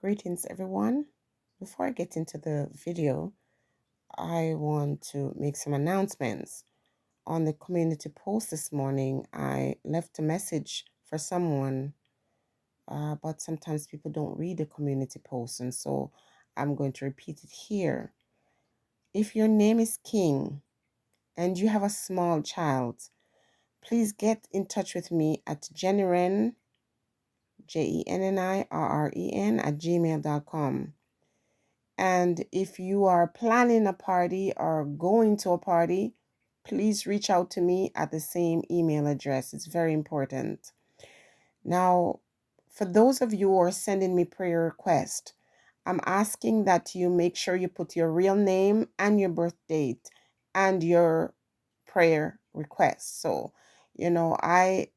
Greetings, everyone. Before I get into the video, I want to make some announcements. On the community post this morning, I left a message for someone, but sometimes people don't read the community post, and so I'm going to repeat it here. If your name is King and you have a small child, please get in touch with me at jenniren, JENNIRREN, at gmail.com. And if you are planning a party or going to a party, please reach out to me at the same email address. It's very important. Now, for those of you who are sending me prayer requests, I'm asking that you make sure you put your real name and your birth date and your prayer request. So, I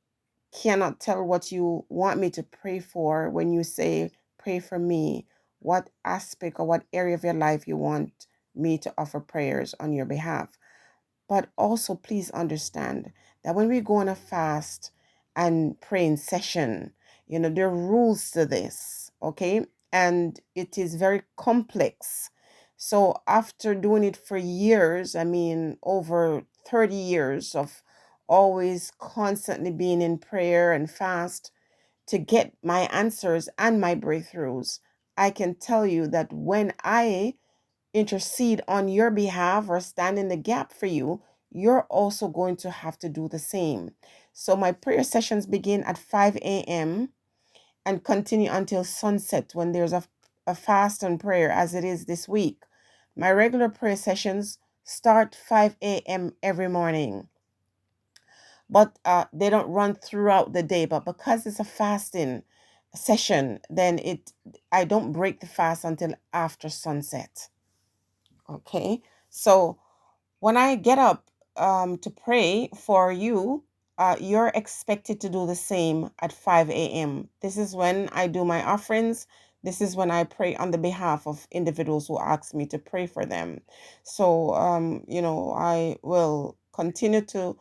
cannot tell what you want me to pray for when you say pray for me, what aspect or what area of your life you want me to offer prayers on your behalf. But also, please understand that when we go on a fast and praying session, there are rules to this, okay? And it is very complex. So, after doing it for years, I mean, over 30 years of always constantly being in prayer and fast to get my answers and my breakthroughs, I can tell you that when I intercede on your behalf or stand in the gap for you, you're also going to have to do the same. So my prayer sessions begin at 5 a.m. and continue until sunset when there's a fast and prayer, as it is this week. My regular prayer sessions start 5 a.m. every morning, but they don't run throughout the day. But because it's a fasting session, then I don't break the fast until after sunset. Okay, so when I get up to pray for you, you're expected to do the same at 5 a.m. This is when I do my offerings. This is when I pray on the behalf of individuals who ask me to pray for them. So, I will continue to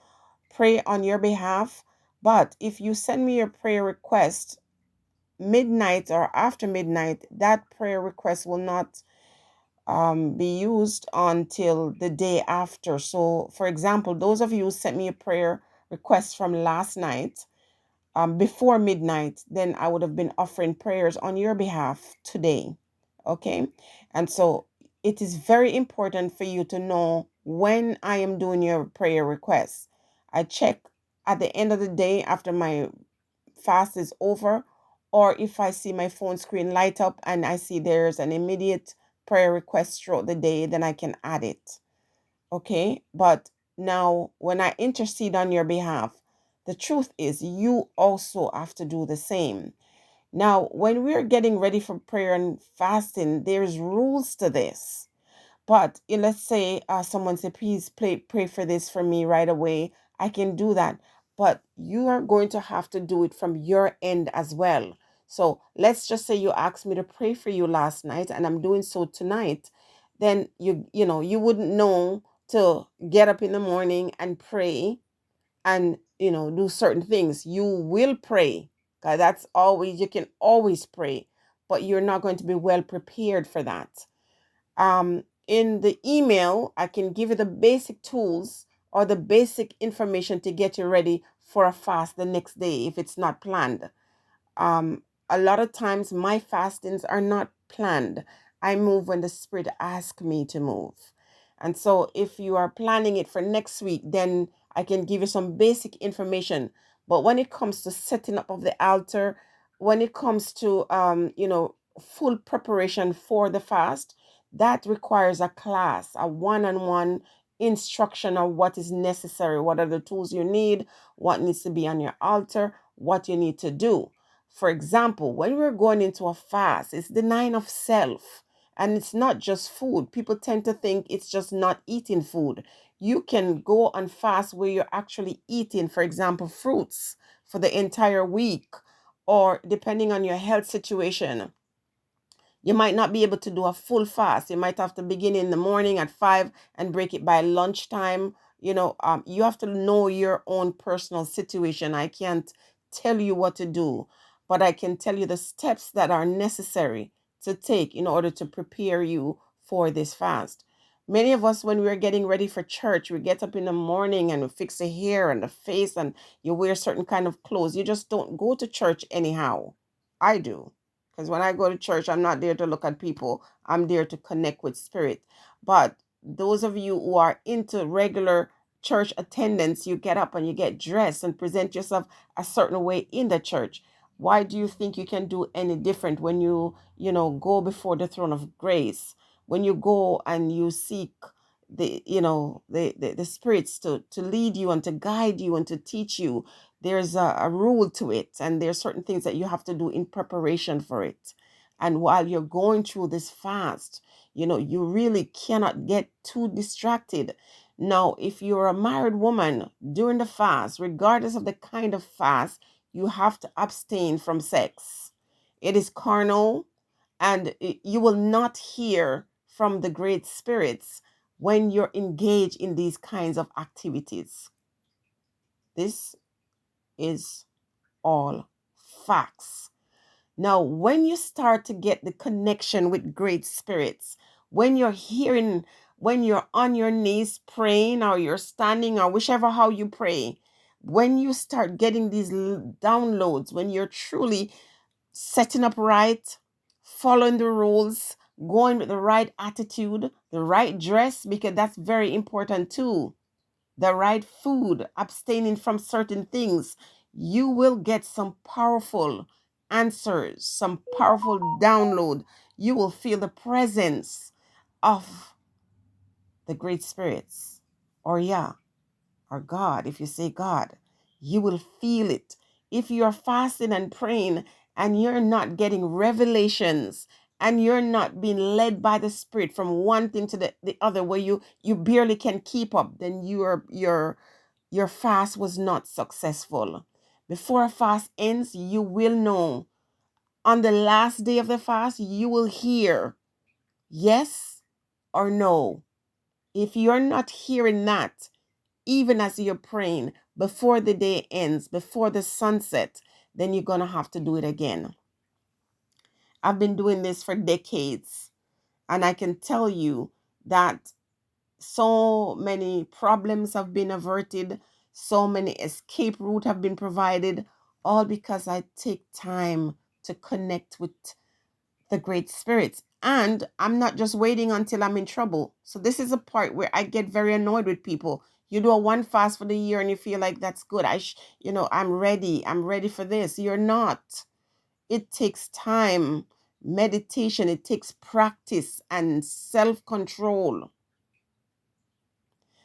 pray on your behalf. But if you send me your prayer request midnight or after midnight, that prayer request will not be used until the day after. So, for example, those of you who sent me a prayer request from last night, before midnight, then I would have been offering prayers on your behalf today. Okay. And so it is very important for you to know when I am doing your prayer requests. I check at the end of the day after my fast is over, or if I see my phone screen light up and I see there's an immediate prayer request throughout the day, then I can add it. Okay. But now, when I intercede on your behalf, the truth is you also have to do the same. Now, when we're getting ready for prayer and fasting, there's rules to this. But let's say someone say, please pray for this for me right away. I can do that. But you are going to have to do it from your end as well. So let's just say you asked me to pray for you last night and I'm doing so tonight. Then you wouldn't know to get up in the morning and pray and do certain things. You will pray. 'Cause that's always, you can always pray, but you're not going to be well prepared for that. In the email, I can give you the basic tools or the basic information to get you ready for a fast the next day if it's not planned. A lot of times my fastings are not planned. I move when the Spirit asks me to move. And so if you are planning it for next week, then I can give you some basic information. But when it comes to setting up of the altar, when it comes to full preparation for the fast, that requires a class, a one-on-one instruction of what is necessary, what are the tools you need, what needs to be on your altar, what you need to do. For example, when we're going into a fast, it's denying of self. And it's not just food. People tend to think it's just not eating food. You can go on fast where you're actually eating, for example, fruits for the entire week, or depending on your health situation, you might not be able to do a full fast. You might have to begin in the morning at 5 and break it by lunchtime. You have to know your own personal situation. I can't tell you what to do, but I can tell you the steps that are necessary to take in order to prepare you for this fast. Many of us, when we're getting ready for church, we get up in the morning and we fix the hair and the face and you wear certain kind of clothes. You just don't go to church anyhow. I do. Because when I go to church, I'm not there to look at people. I'm there to connect with spirit. But those of you who are into regular church attendance, you get up and you get dressed and present yourself a certain way in the church. Why do you think you can do any different when go before the throne of grace? When you go and you seek the spirits to lead you and to guide you and to teach you, there's a rule to it, and there's certain things that you have to do in preparation for it. And while you're going through this fast, you really cannot get too distracted. Now, if you're a married woman during the fast, regardless of the kind of fast, you have to abstain from sex. It is carnal, and you will not hear from the great spirits when you're engaged in these kinds of activities. This is all facts. Now, when you start to get the connection with great spirits, when you're on your knees praying, or you're standing, or whichever how you pray, when you start getting these downloads, when you're truly setting up right, following the rules, going with the right attitude, the right dress, because that's very important too, the right food, abstaining from certain things, you will get some powerful answers, some powerful download. You will feel the presence of the great spirits, or or God. If you say God, you will feel it. If you're fasting and praying and you're not getting revelations and you're not being led by the Spirit from one thing to the other, where you barely can keep up, then your fast was not successful. Before a fast ends, you will know. On the last day of the fast, you will hear yes or no. If you're not hearing that, even as you're praying, before the day ends, before the sunset, then you're going to have to do it again. I've been doing this for decades, and I can tell you that so many problems have been averted, so many escape routes have been provided, all because I take time to connect with the great spirits. And I'm not just waiting until I'm in trouble. So this is a part where I get very annoyed with people. You do a one fast for the year and you feel like that's good. I'm ready. I'm ready for this. You're not. It takes time, meditation. It takes practice and self-control.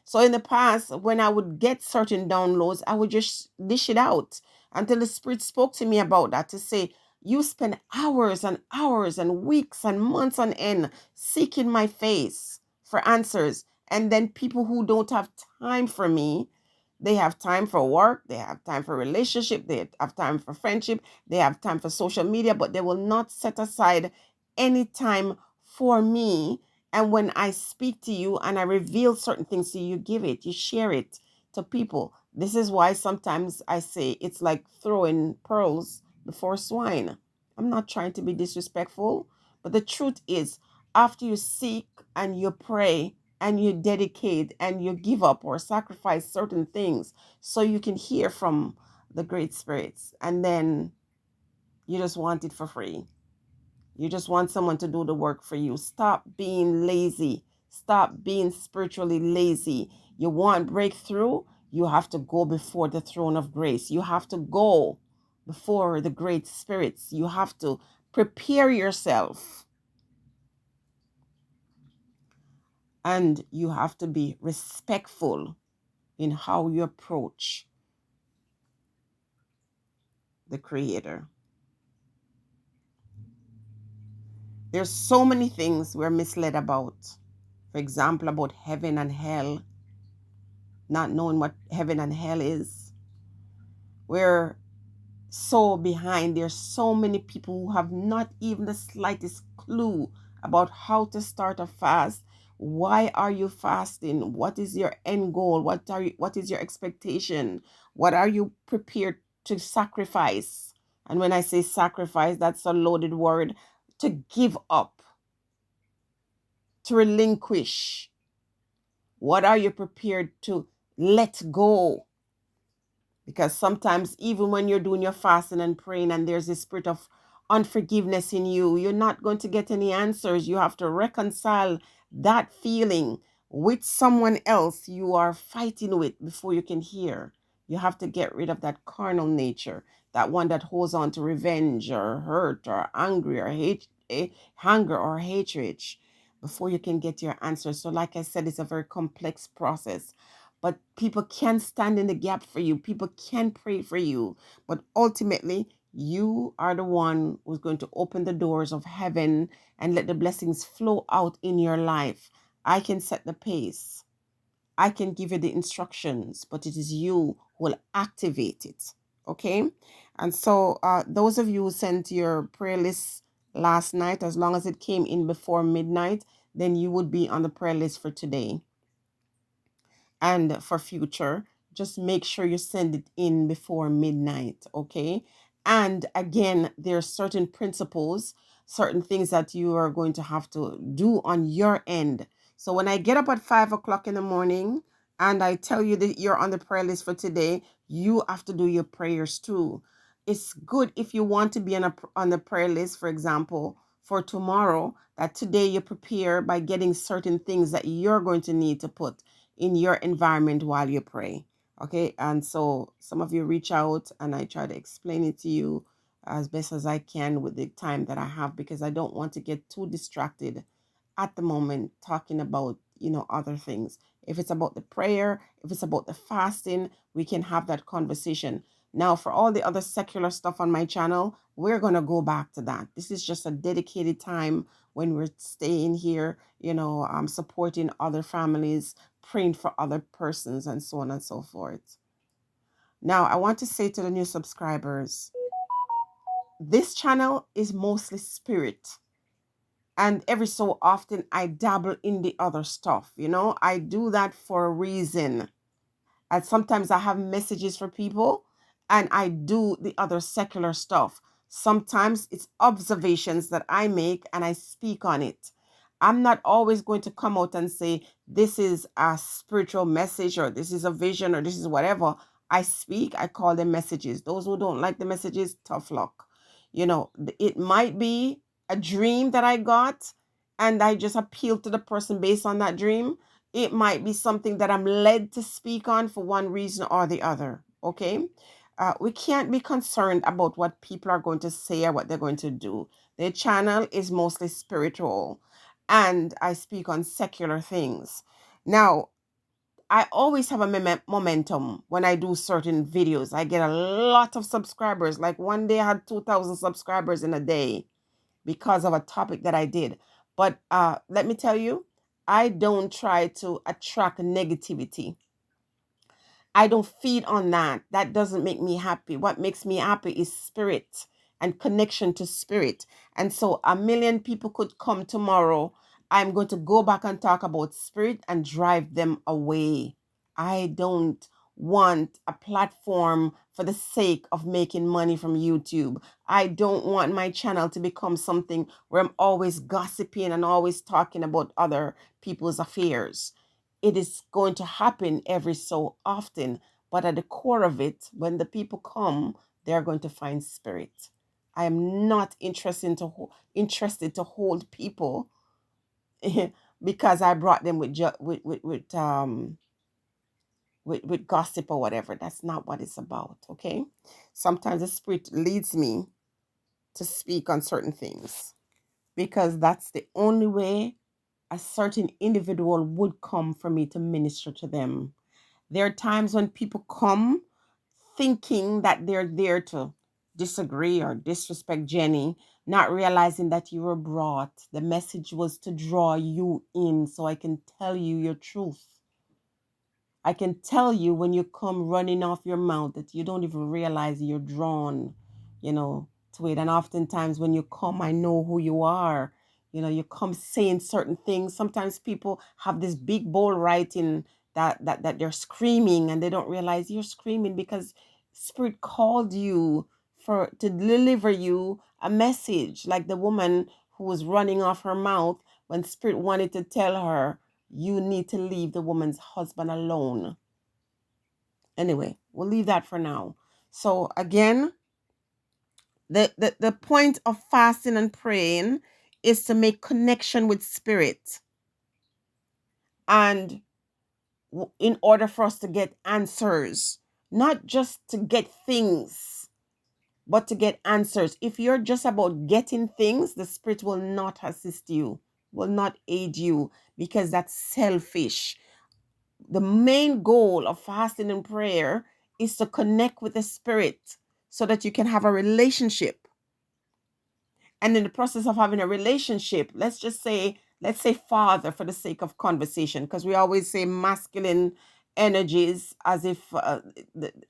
So in the past, when I would get certain downloads, I would just dish it out until the Spirit spoke to me about that, to say, you spend hours and hours and weeks and months on end seeking my face for answers. And then people who don't have time for me, they have time for work, they have time for relationship, they have time for friendship, they have time for social media, but they will not set aside any time for me. And when I speak to you and I reveal certain things to you, you give it, you share it to people. This is why sometimes I say it's like throwing pearls before swine. I'm not trying to be disrespectful, but the truth is, after you seek and you pray and you dedicate and you give up or sacrifice certain things so you can hear from the great spirits, and then you just want it for free. You just want someone to do the work for you. Stop being lazy. Stop being spiritually lazy. You want breakthrough? You have to go before the throne of grace. You have to go before the great spirits. You have to prepare yourself. And you have to be respectful in how you approach the Creator. There's so many things we're misled about. For example, about heaven and hell, not knowing what heaven and hell is. We're so behind. There's so many people who have not even the slightest clue about how to start a fast. Why are you fasting? What is your end goal? What is your expectation? What are you prepared to sacrifice? And when I say sacrifice, that's a loaded word. to give up, to relinquish? What are you prepared to let go? Because sometimes, even when you're doing your fasting and praying and there's a spirit of unforgiveness in you, you're not going to get any answers. You have to reconcile that feeling with someone else you are fighting with before you can hear. You have to get rid of that carnal nature, that one that holds on to revenge or hurt or angry or hunger or hatred, before you can get your answers. So, like I said, it's a very complex process, but people can stand in the gap for you. People can pray for you. But ultimately, you are the one who's going to open the doors of heaven and let the blessings flow out in your life. I can set the pace. I can give you the instructions, but it is you who will activate it. Okay? And so, those of you who sent your prayer list last night, as long as it came in before midnight, then you would be on the prayer list for today and for future. Just make sure you send it in before midnight. Okay? And again, there are certain principles, certain things that you are going to have to do on your end. So when I get up at 5 o'clock in the morning and I tell you that you're on the prayer list for today, you have to do your prayers too. It's good if you want to be on the prayer list, for example, for tomorrow, that today you prepare by getting certain things that you're going to need to put in your environment while you pray. Okay. And so some of you reach out and I try to explain it to you as best as I can with the time that I have, because I don't want to get too distracted at the moment talking about, other things. If it's about the prayer, if it's about the fasting, we can have that conversation. Now, for all the other secular stuff on my channel, we're going to go back to that. This is just a dedicated time when we're staying here, supporting other families, praying for other persons, and so on and so forth. Now, I want to say to the new subscribers, this channel is mostly spirit. And every so often, I dabble in the other stuff. I do that for a reason. And sometimes I have messages for people and I do the other secular stuff. Sometimes it's observations that I make and I speak on it. I'm not always going to come out and say, this is a spiritual message or this is a vision or this is whatever. I speak, I call them messages. Those who don't like the messages, tough luck. It might be a dream that I got and I just appeal to the person based on that dream. It might be something that I'm led to speak on for one reason or the other. Okay. We can't be concerned about what people are going to say or what they're going to do. The channel is mostly spiritual and I speak on secular things. Now, I always have a momentum when I do certain videos. I get a lot of subscribers. Like one day I had 2,000 subscribers in a day because of a topic that I did. But let me tell you, I don't try to attract negativity. I don't feed on that. That doesn't make me happy. What makes me happy is spirit and connection to spirit. And so a million people could come tomorrow. I'm going to go back and talk about spirit and drive them away. I don't want a platform for the sake of making money from YouTube. I don't want my channel to become something where I'm always gossiping and always talking about other people's affairs. It is going to happen every so often, but at the core of it, when the people come, they're going to find spirit. I am not interested to hold people because I brought them with gossip or whatever. That's not what it's about. Okay. Sometimes the spirit leads me to speak on certain things because that's the only way a certain individual would come for me to minister to them. There are times when people come thinking that they're there to disagree or disrespect Jenny, not realizing that you were brought. The message was to draw you in so I can tell you your truth. I can tell you when you come running off your mouth that you don't even realize you're drawn, to it. And oftentimes when you come, I know who you are. You come saying certain things. Sometimes people have this big bold writing that they're screaming and they don't realize you're screaming because Spirit called you to deliver you a message, like the woman who was running off her mouth when Spirit wanted to tell her, you need to leave the woman's husband alone. Anyway, we'll leave that for now. So again, the point of fasting and praying is to make connection with Spirit. And in order for us to get answers, not just to get things, but to get answers. If you're just about getting things, the Spirit will not assist you, will not aid you, because that's selfish. The main goal of fasting and prayer is to connect with the Spirit so that you can have a relationship. And in the process of having a relationship, let's say father for the sake of conversation, because we always say masculine energies as if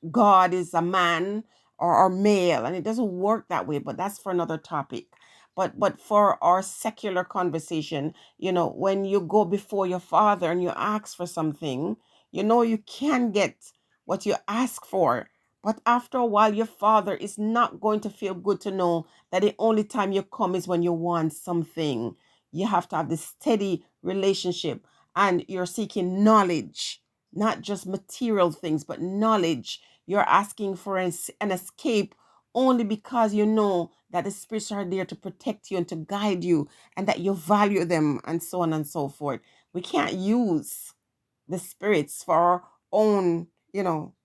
God is a man or male, and it doesn't work that way, but that's for another topic. But for our secular conversation, when you go before your father and you ask for something, you can get what you ask for. But after a while, your father is not going to feel good to know that the only time you come is when you want something. You have to have this steady relationship, and you're seeking knowledge, not just material things, but knowledge. You're asking for an escape only because you know that the spirits are there to protect you and to guide you, and that you value them, and so on and so forth. We can't use the spirits for our own,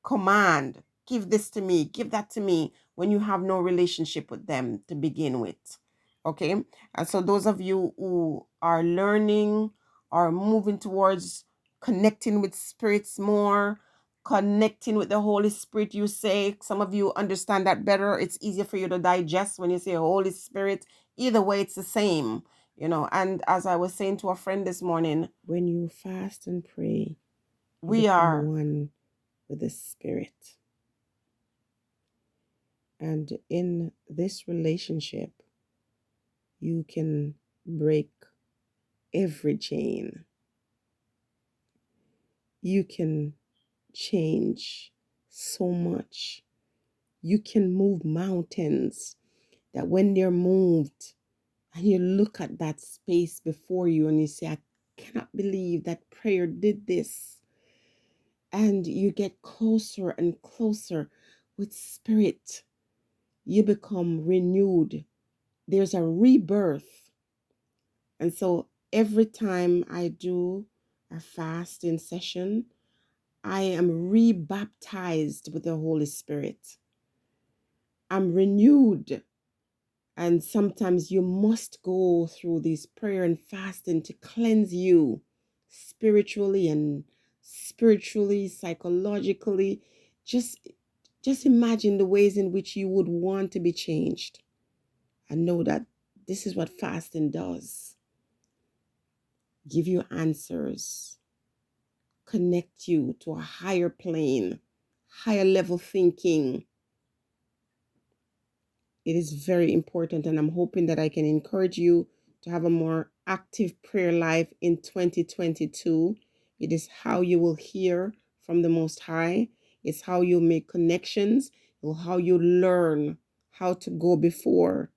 command. Give this to me, give that to me, when you have no relationship with them to begin with. Okay? And so those of you who are learning or moving towards connecting with spirits more, connecting with the Holy Spirit, you say, some of you understand that better. It's easier for you to digest when you say Holy Spirit. Either way, it's the same. And as I was saying to a friend this morning, when you fast and pray, we are one with the Spirit. And in this relationship, you can break every chain. You can change so much. You can move mountains that when they're moved, and you look at that space before you and you say, I cannot believe that prayer did this. And you get closer and closer with Spirit. You become renewed. There's a rebirth. And so every time I do a fasting session, I am rebaptized with the Holy Spirit. I'm renewed. And sometimes you must go through this prayer and fasting to cleanse you spiritually, psychologically. Just imagine the ways in which you would want to be changed. And know that this is what fasting does. Give you answers. Connect you to a higher plane, higher level thinking. It is very important, and I'm hoping that I can encourage you to have a more active prayer life in 2022. It is how you will hear from the Most High. It's how you make connections, or how you learn how to go before.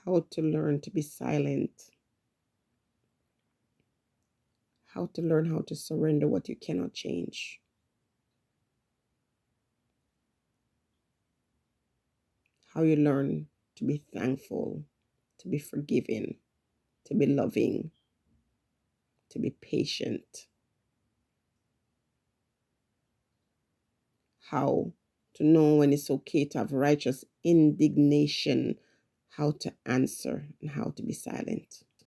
How to learn to be silent. How to learn how to surrender what you cannot change. How you learn to be thankful, to be forgiving, to be loving, to be patient. How to know when it's okay to have righteous indignation, how to answer, and how to be silent.